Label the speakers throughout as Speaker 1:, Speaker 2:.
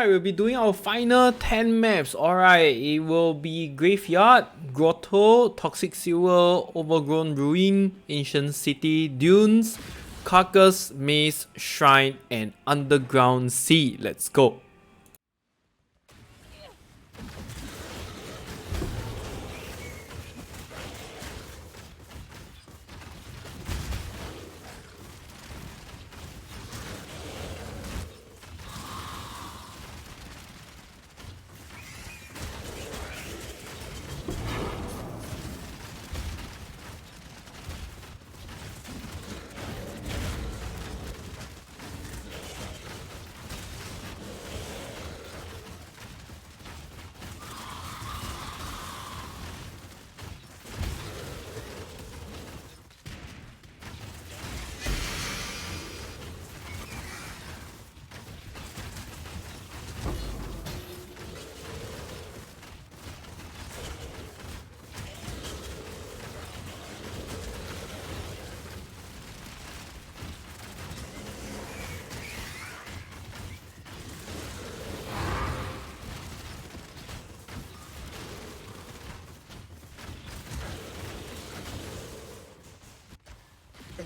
Speaker 1: Alright, we'll be doing our final 10 maps. Alright, it will be Graveyard, Grotto, Toxic Sewer, Overgrown Ruin, Ancient City, Dunes, Carcass, Maze, Shrine, and Underground Sea. Let's go.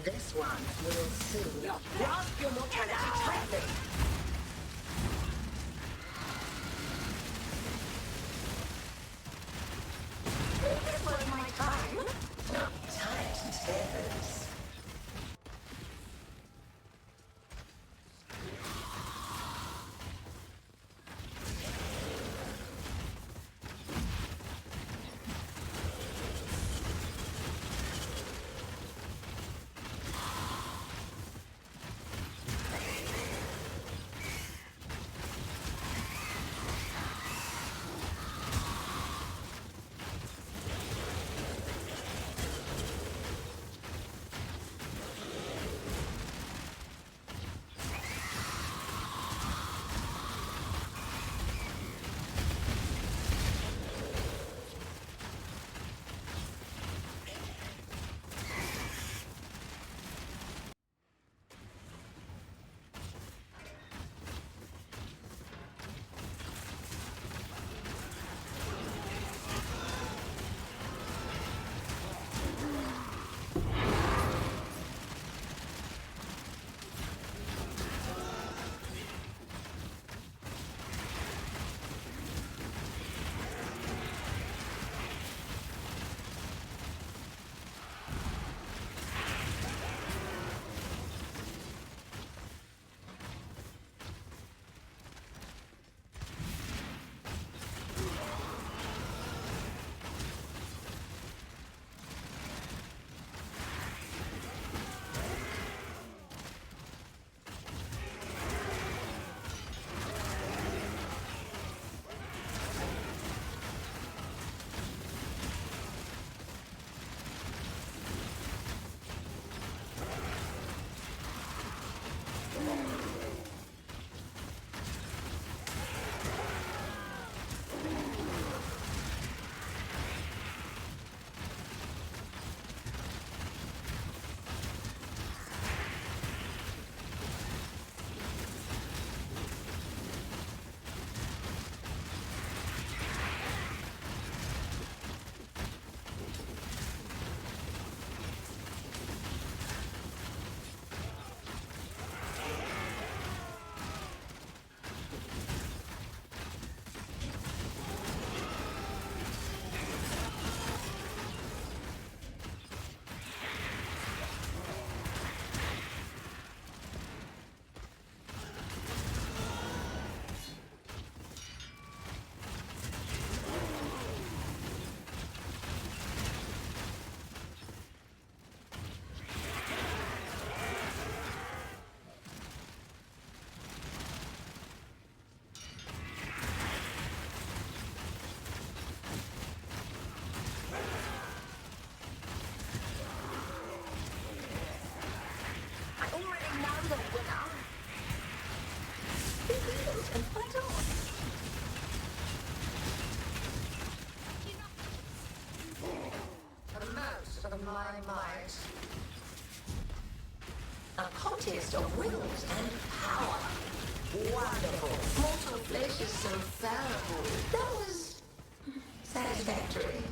Speaker 2: This one will soon grasp your mortality tightly. This was my time. Tight tears. A contest of wills and power. Wonderful. Mortal flesh is so fallible. That was satisfactory.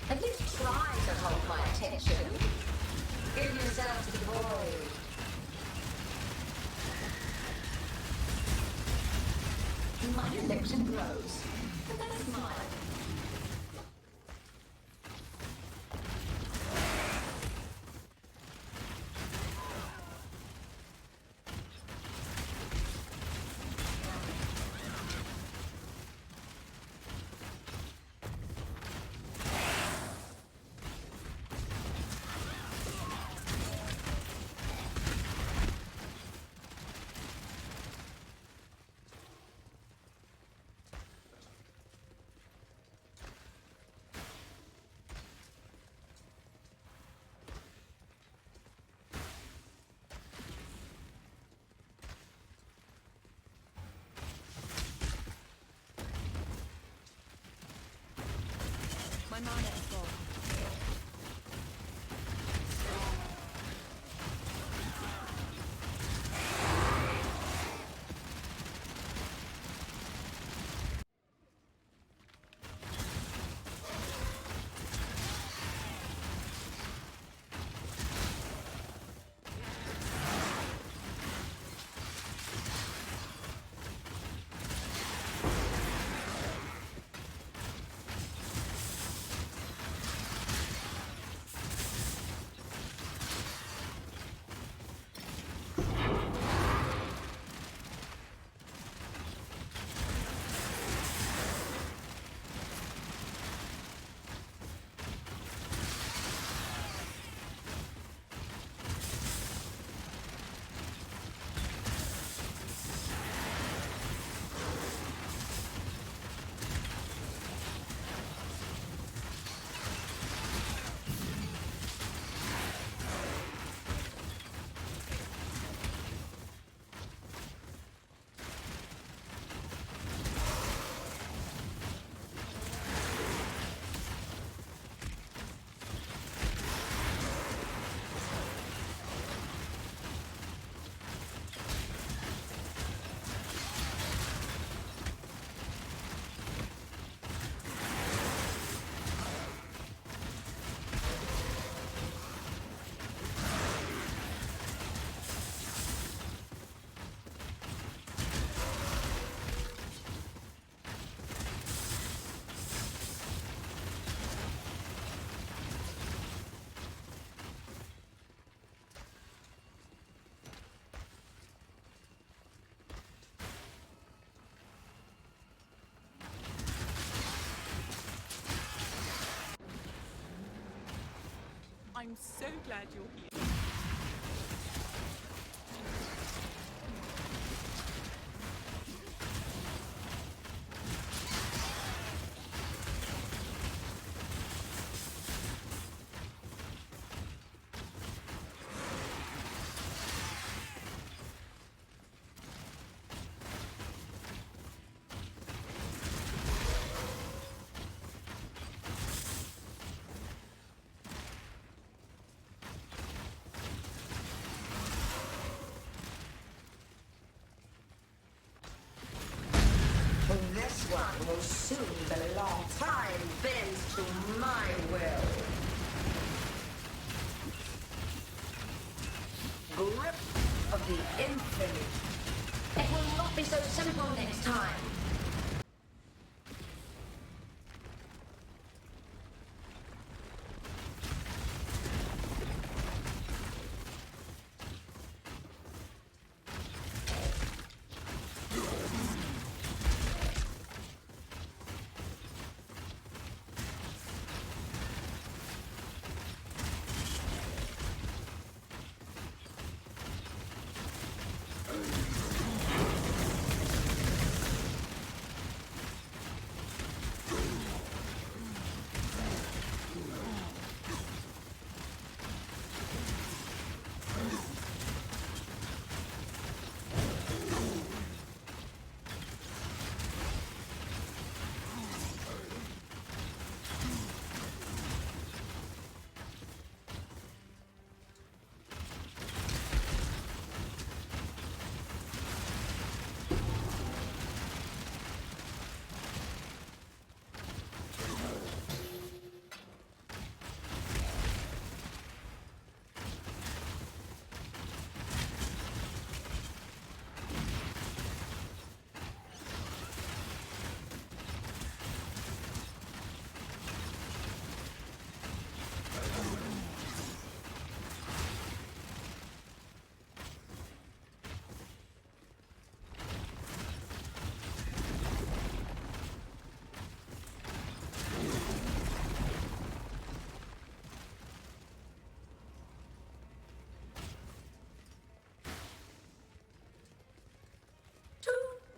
Speaker 2: At least try to hold my attention. Give yourself to the void. My affection grows. But that's mine.
Speaker 3: My mana is full.
Speaker 4: I'm so glad you're here.
Speaker 2: will soon belong. Time bends to my will. Grip of the infinite. It will not be so simple next time.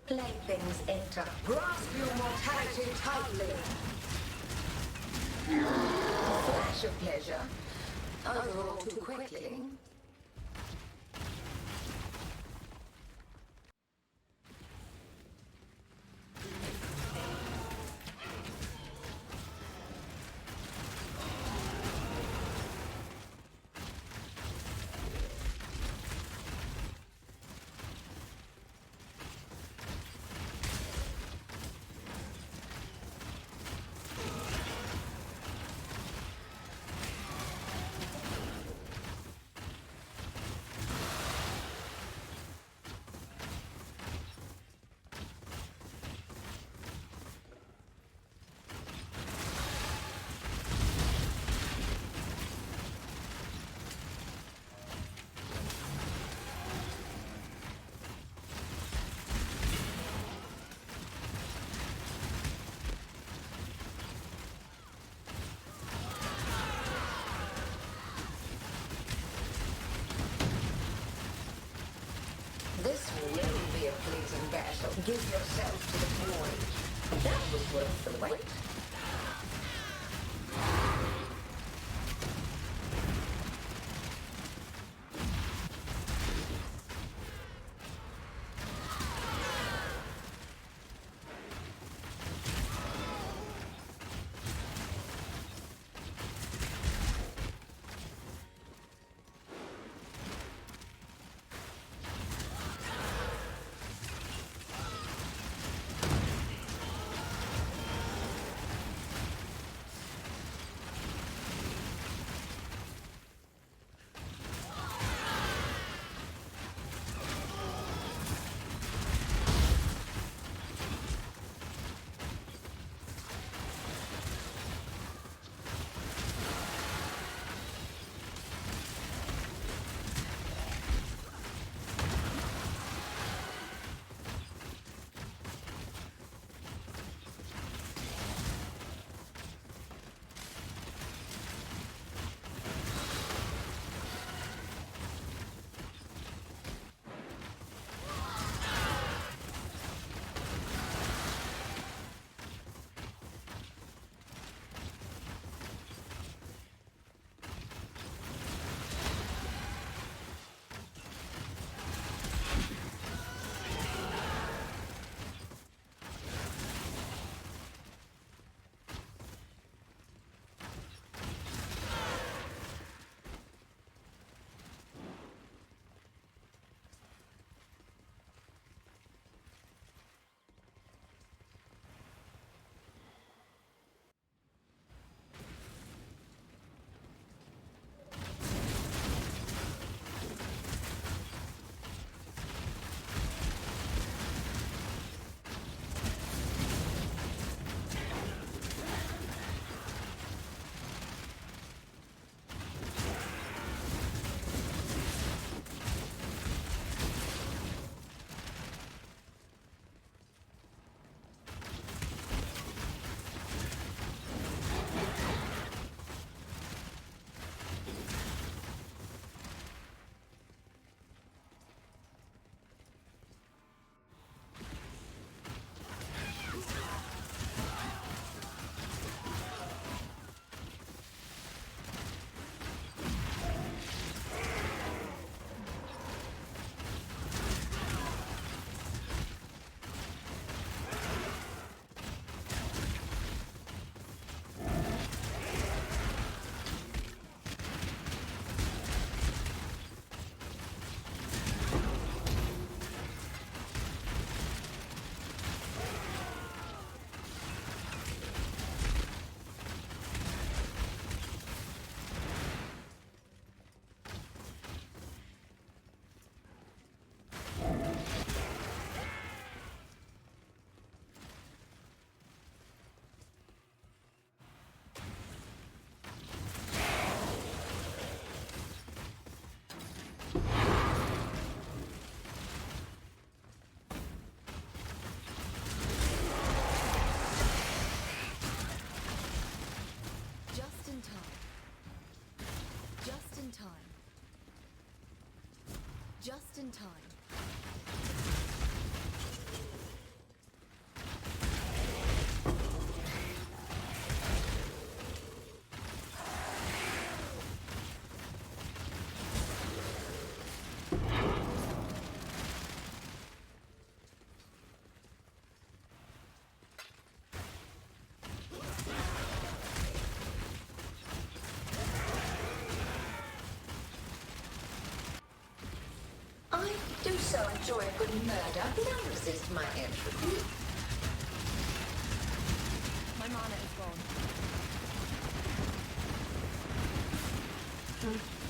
Speaker 2: Playthings enter. Grasp your mortality tightly. A flash of pleasure. Overall too quickly. This will really be a pleasing battle. Give yourself to the void. That was worth the wait.
Speaker 3: Just in time.
Speaker 2: I do so enjoy a good murder. Now resist my entropy.
Speaker 3: My mana is gone.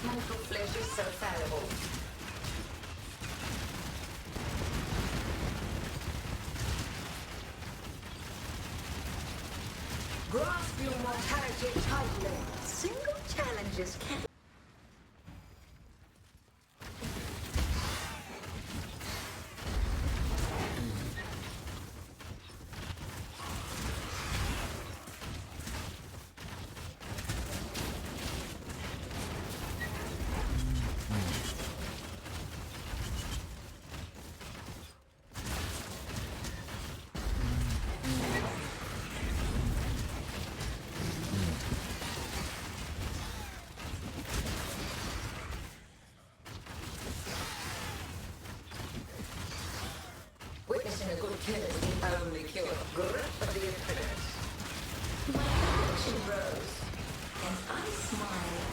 Speaker 2: Mortal flesh is so fallible. Grasp your mortality tightly. Single challenges can. Witnessing a good kill is the only cure. Grip of the infinite. My affection grows as I smile.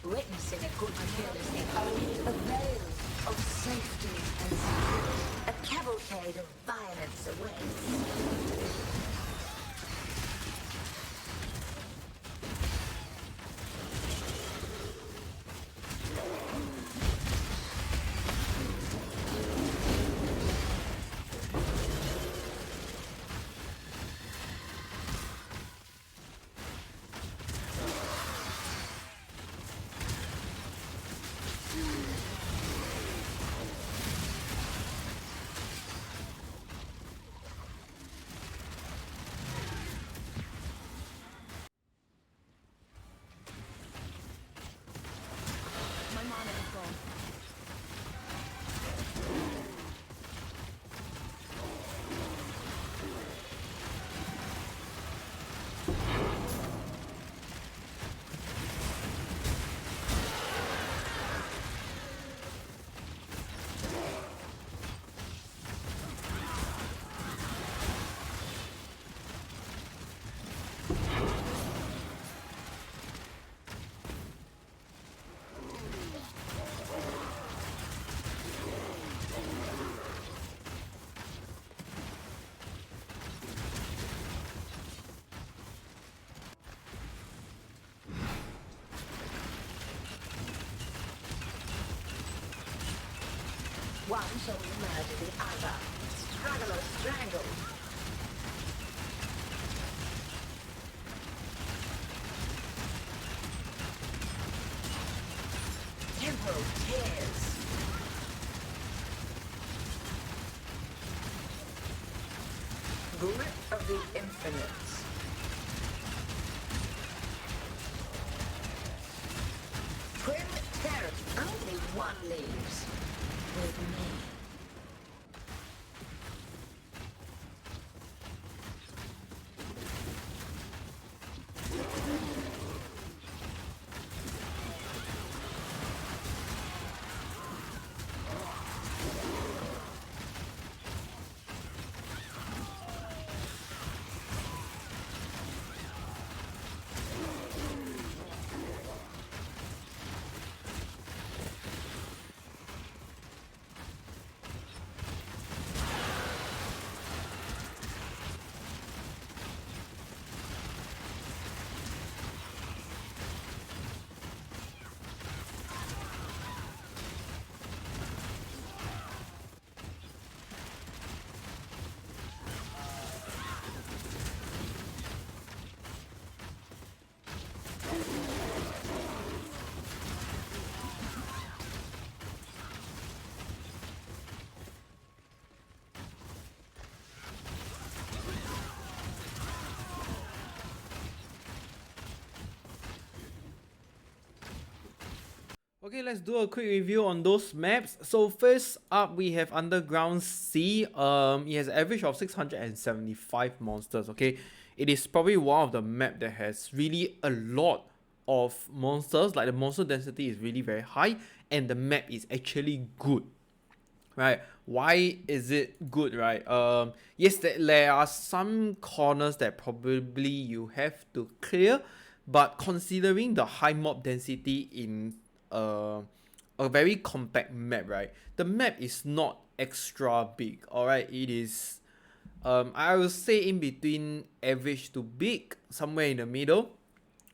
Speaker 2: Witnessing a good kill is the only veil of safety and security. A cavalcade of violence awaits. one shall we murder the other. Struggle or strangle. Temporal tears. Grip of the infinite. Prim terror. Only one leaves. With me.
Speaker 1: Okay, let's do a quick review on those maps. So first up, we have Underground Sea. It has an average of 675 monsters. Okay, it is probably one of the map that has really a lot of monsters. Like the monster density is really very high, and the map is actually good. Right? Why is it good? Right? Yes, there are some corners that probably you have to clear, but considering the high mob density in a very compact map, right? The map is not extra big, alright? It is, I will say in between average to big, somewhere in the middle,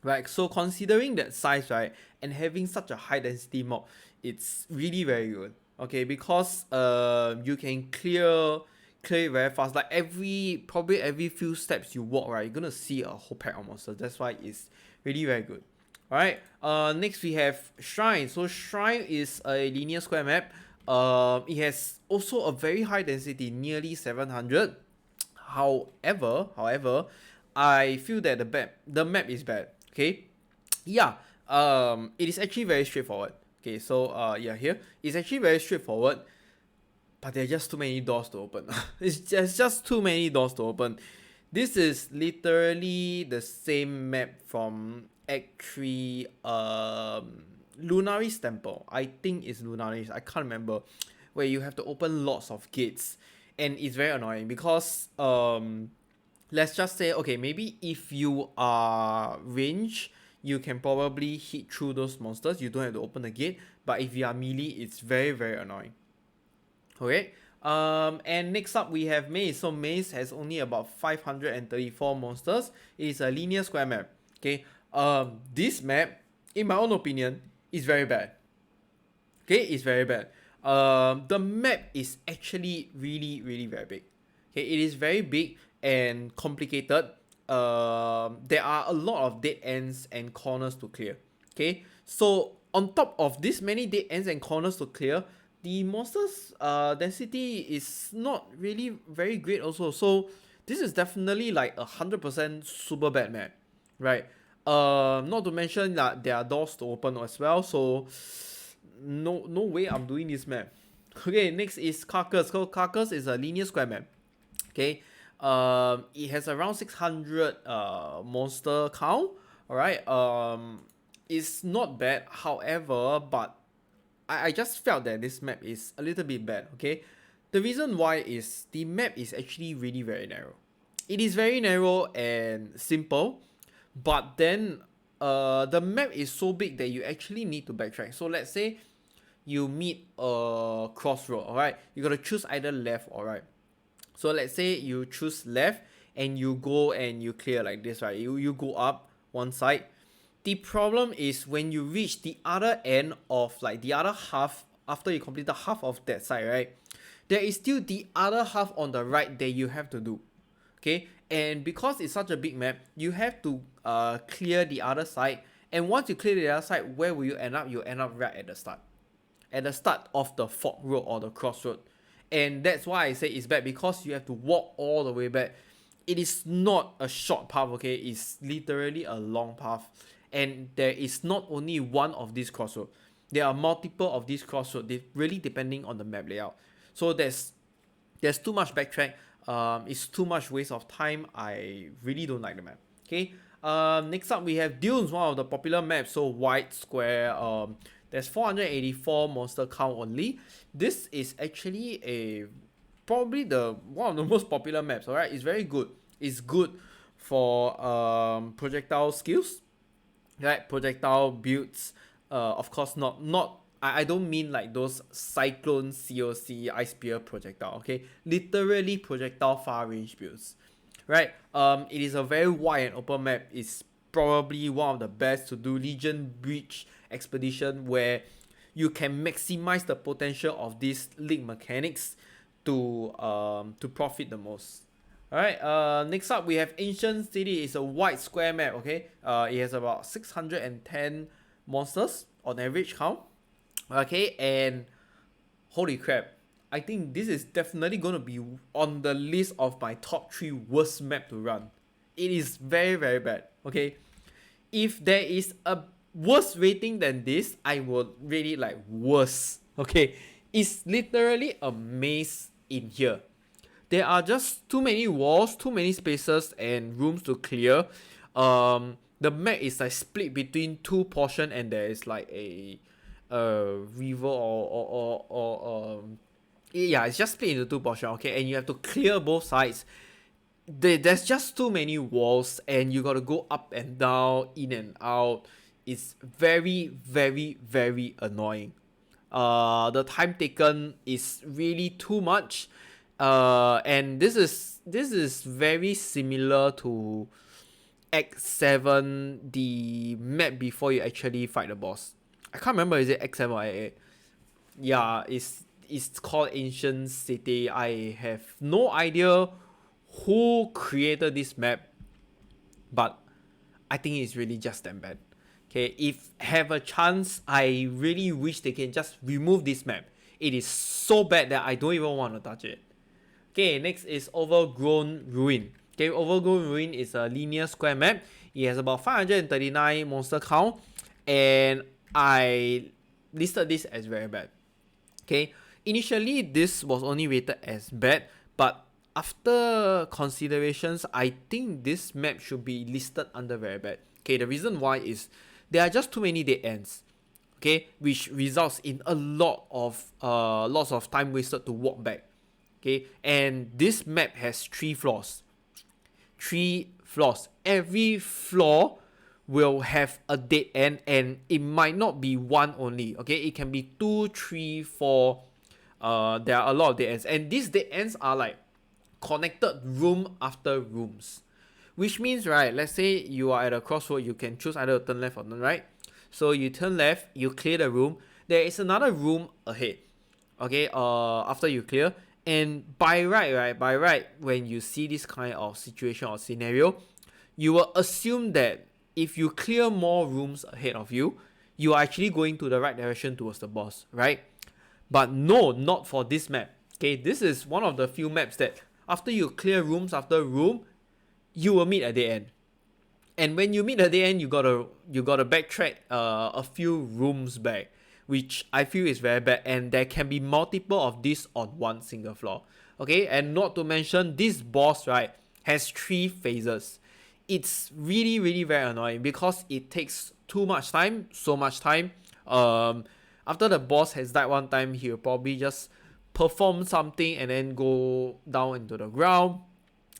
Speaker 1: right? So considering that size, right, and having such a high density mob, it's really very good, okay? Because you can clear it very fast. Like probably every few steps you walk, right, you're gonna see a whole pack of monsters. That's why it's really very good. Alright, next we have Shrine. So Shrine is a linear square map. It has also a very high density, nearly 700. However, I feel that the map is bad. Okay, yeah. It is actually very straightforward. Okay, so yeah, here it's actually very straightforward, but there are just too many doors to open. There's just too many doors to open. This is literally the same map from Act 3, Lunaris Temple. I think it's Lunaris, I can't remember. Where you have to open lots of gates. And it's very annoying because, let's just say, okay, maybe if you are range, you can probably hit through those monsters. You don't have to open the gate. But if you are melee, it's very, very annoying. Okay. And next up we have Maze. So Maze has only about 534 monsters. It is a linear square map. Okay. This map, in my own opinion, is very bad. Okay, it's very bad. The map is actually really, really very big. Okay, it is very big and complicated. There are a lot of dead ends and corners to clear. Okay, so on top of this many dead ends and corners to clear, the monsters density is not really very great also. So this is definitely like 100% super bad map, right? Not to mention that there are doors to open as well. So no way I'm doing this map. Okay, next is Carcass. So Carcass is a linear square map. Okay, it has around 600 monster count. Alright, it's not bad. However, but I just felt that this map is a little bit bad. Okay, the reason why is the map is actually really very narrow. It is very narrow and simple, but then the map is so big that you actually need to backtrack. So let's say you meet a crossroad, alright? You gotta choose either left or right. So let's say you choose left and you go and you clear like this, right? You go up one side. The problem is when you reach the other end of like the other half after you completed half of that side, right, there is still the other half on the right that you have to do. Okay, and because it's such a big map, you have to clear the other side. And once you clear the other side, where will you end up? You end up right at the start. At the start of the fork road or the crossroad. And that's why I say it's bad, because you have to walk all the way back. It is not a short path, okay? It's literally a long path. And there is not only one of these crossroads. There are multiple of these crossroads, really depending on the map layout. So there's too much backtrack. It's too much waste of time. I really don't like the map. Okay. Next up we have Dunes, one of the popular maps. So white square. There's 484 monster count only. This is actually probably one of the most popular maps. Alright, it's very good. It's good for projectile skills, right? Projectile builds. Of course, not. I don't mean like those cyclone COC ice spear projectile. Okay, literally projectile far range builds, right? It is a very wide and open map. It's probably one of the best to do Legion Breach expedition, where you can maximize the potential of these link mechanics to profit the most. Alright, next up we have Ancient City. It's a white square map, okay? It has about 610 monsters on average count. Okay, and holy crap, I think this is definitely gonna be on the list of my top 3 worst map to run. It is very, very bad, okay? If there is a worse rating than this, I would rate it like worse, okay? It's literally a maze in here. There are just too many walls, too many spaces and rooms to clear. The map is like split between 2 portions, and there is like a river yeah, it's just split into 2 portions, okay? And you have to clear both sides. There's just too many walls, and you gotta go up and down, in and out. It's very, very, very annoying. The time taken is really too much. And this is very similar to Act 7, the map before you actually fight the boss. I can't remember, is it Act 7 or Act 8? Yeah, it's called Ancient City. I have no idea who created this map, but I think it's really just that bad. Okay, if have a chance, I really wish they can just remove this map. It is so bad that I don't even want to touch it. Okay, next is Overgrown Ruin. Okay, Overgrown Ruin is a linear square map. It has about 539 monster count, and I listed this as very bad. Okay, initially this was only rated as bad, but after considerations, I think this map should be listed under very bad. Okay, the reason why is there are just too many dead ends. Okay, which results in a lot of lots of time wasted to walk back. Okay, and this map has 3 floors. 3 floors. Every floor will have a dead end, and it might not be one only. Okay, it can be 2, 3, 4. There are a lot of dead ends, and these dead ends are like connected room after rooms, which means, right, let's say you are at a crossroad, you can choose either turn left or turn right. So you turn left, you clear the room, there is another room ahead, okay, after you clear. And by right, when you see this kind of situation or scenario, you will assume that if you clear more rooms ahead of you, you are actually going to the right direction towards the boss, right? But no, not for this map. Okay, this is one of the few maps that after you clear rooms after room, you will meet at the end. And when you meet at the end, you gotta backtrack a few rooms back, which I feel is very bad, and there can be multiple of this on one single floor. Okay, and not to mention this boss, right, has 3 phases. It's really, really very annoying because it takes too much time, so much time. After the boss has died one time, he'll probably just perform something and then go down into the ground,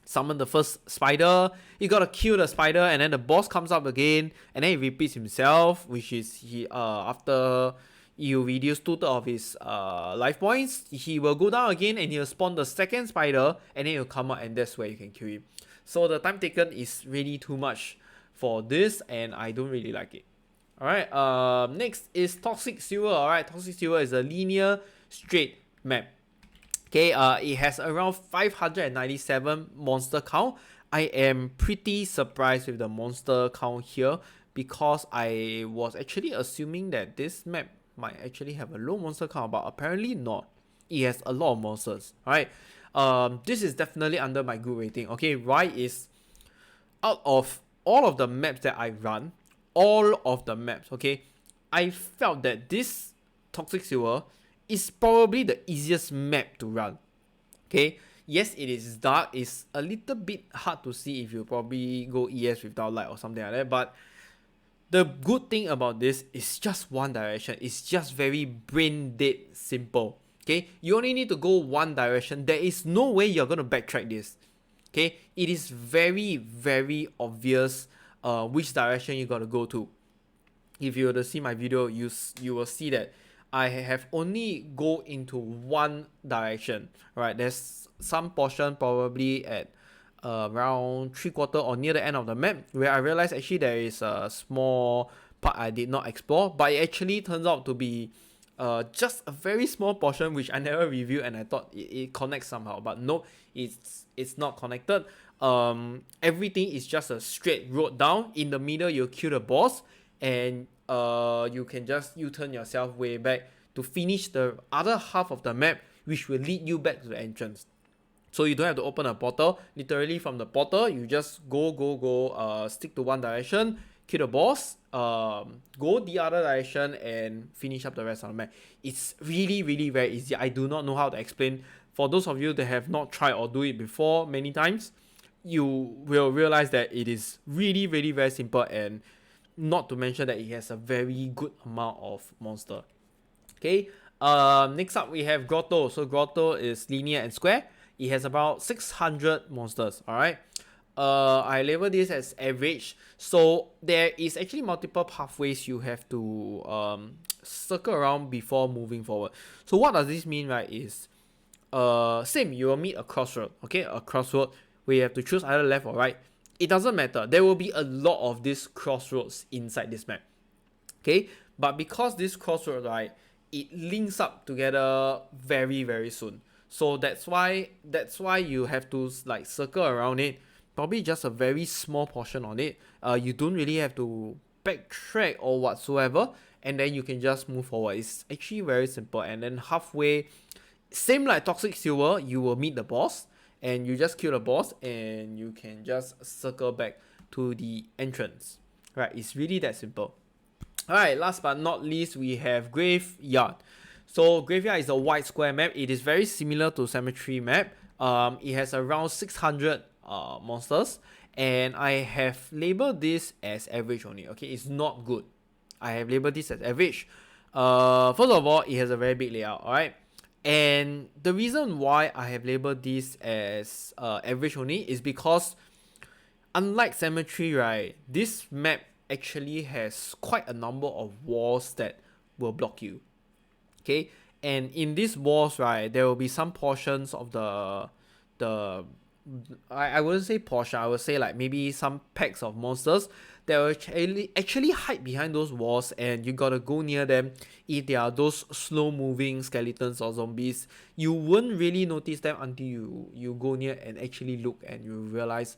Speaker 1: summon the first spider, you gotta kill the spider, and then the boss comes up again, and then he repeats himself, which is after you reduce 2/3 of his life points, he will go down again and he'll spawn the second spider, and then he'll come out, and that's where you can kill him. So the time taken is really too much for this, and I don't really like it. Alright, next is Toxic Sewer. Alright, Toxic Sewer is a linear straight map. Okay, it has around 597 monster count. I am pretty surprised with the monster count here because I was actually assuming that this map might actually have a low monster count, but apparently not. It has a lot of monsters. Alright, this is definitely under my good rating. Okay, why is out of all of the maps that I run, all of the maps, okay, I felt that this Toxic Sewer is probably the easiest map to run. Okay, yes, it is dark, it's a little bit hard to see if you probably go ES without light or something like that, but the good thing about this is just one direction. It's just very brain dead simple. Okay, you only need to go one direction. There is no way you're gonna backtrack this. Okay, it is very, very obvious which direction you gotta go to. If you were to see my video, you will see that I have only go into one direction. Right, there's some portion probably at around 3/4 or near the end of the map where I realized actually there is a small part I did not explore, but it actually turns out to be just a very small portion which I never reviewed, and I thought it connects somehow, but no, it's not connected. Everything is just a straight road down. In the middle you kill the boss, and you can just U-turn yourself way back to finish the other half of the map, which will lead you back to the entrance. So you don't have to open a portal. Literally from the portal, you just go, stick to one direction, kill the boss, go the other direction, and finish up the rest of the map. It's really, really very easy. I do not know how to explain. For those of you that have not tried or do it before many times, you will realize that it is really, really very simple, and not to mention that it has a very good amount of monster. Okay, next up we have Grotto. So Grotto is linear and square. It has about 600 monsters. Alright, I label this as average. So there is actually multiple pathways you have to circle around before moving forward. So what does this mean, right, is same, you will meet a crossroad. Okay, a crossroad where you have to choose either left or right. It doesn't matter, there will be a lot of these crossroads inside this map. Okay, but because this crossroad, right, it links up together very, very soon. So that's why you have to like circle around it, probably just a very small portion on it. You don't really have to backtrack or whatsoever, and then you can just move forward. It's actually very simple. And then halfway, same like Toxic Sewer, you will meet the boss, and you just kill the boss, and you can just circle back to the entrance. Right, it's really that simple. Alright, last but not least, we have Graveyard. So Graveyard is a white square map. It is very similar to Cemetery map. It has around 600 monsters, and I have labeled this as average only. Okay, it's not good. I have labeled this as average. First of all, it has a very big layout. Alright, and the reason why I have labeled this as average only is because unlike Cemetery, right, this map actually has quite a number of walls that will block you. Okay, and in these walls, right, there will be some portions of I wouldn't say portion, I would say like maybe some packs of monsters that will actually hide behind those walls, and you gotta go near them. If there are those slow moving skeletons or zombies, you won't really notice them until you go near and actually look, and you realize,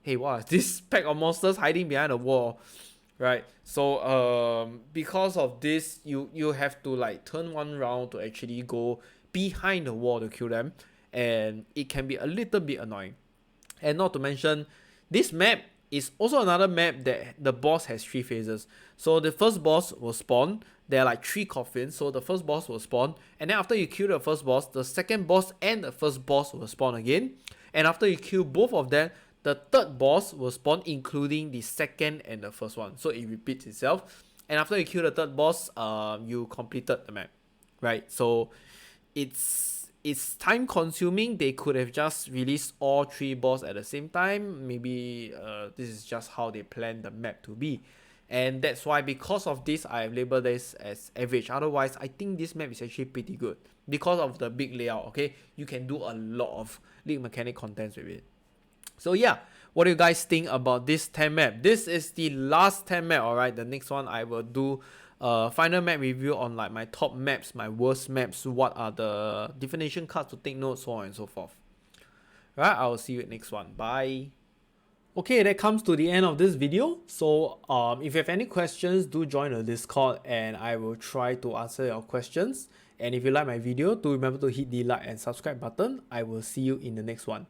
Speaker 1: hey, what is this pack of monsters hiding behind a wall? Right, so because of this, you have to like turn one round to actually go behind the wall to kill them, and it can be a little bit annoying. And not to mention, this map is also another map that the boss has 3 phases. So the first boss will spawn. There are like 3 coffins, so the first boss will spawn, and then after you kill the first boss, the second boss and the first boss will spawn again, and after you kill both of them, the third boss will spawn, including the second and the first one. So it repeats itself. And after you kill the third boss, you completed the map. Right? So it's time consuming. They could have just released all 3 bosses at the same time. Maybe this is just how they planned the map to be. And that's why, because of this, I have labeled this as average. Otherwise, I think this map is actually pretty good. Because of the big layout, okay? You can do a lot of league mechanic contents with it. So yeah, what do you guys think about this 10 map? This is the last 10 map, alright? The next one I will do final map review on like my top maps, my worst maps, what are the definition cards to take notes, so on and so forth. Alright, I will see you at next one. Bye. Okay, that comes to the end of this video. So if you have any questions, do join the Discord and I will try to answer your questions. And if you like my video, do remember to hit the like and subscribe button. I will see you in the next one.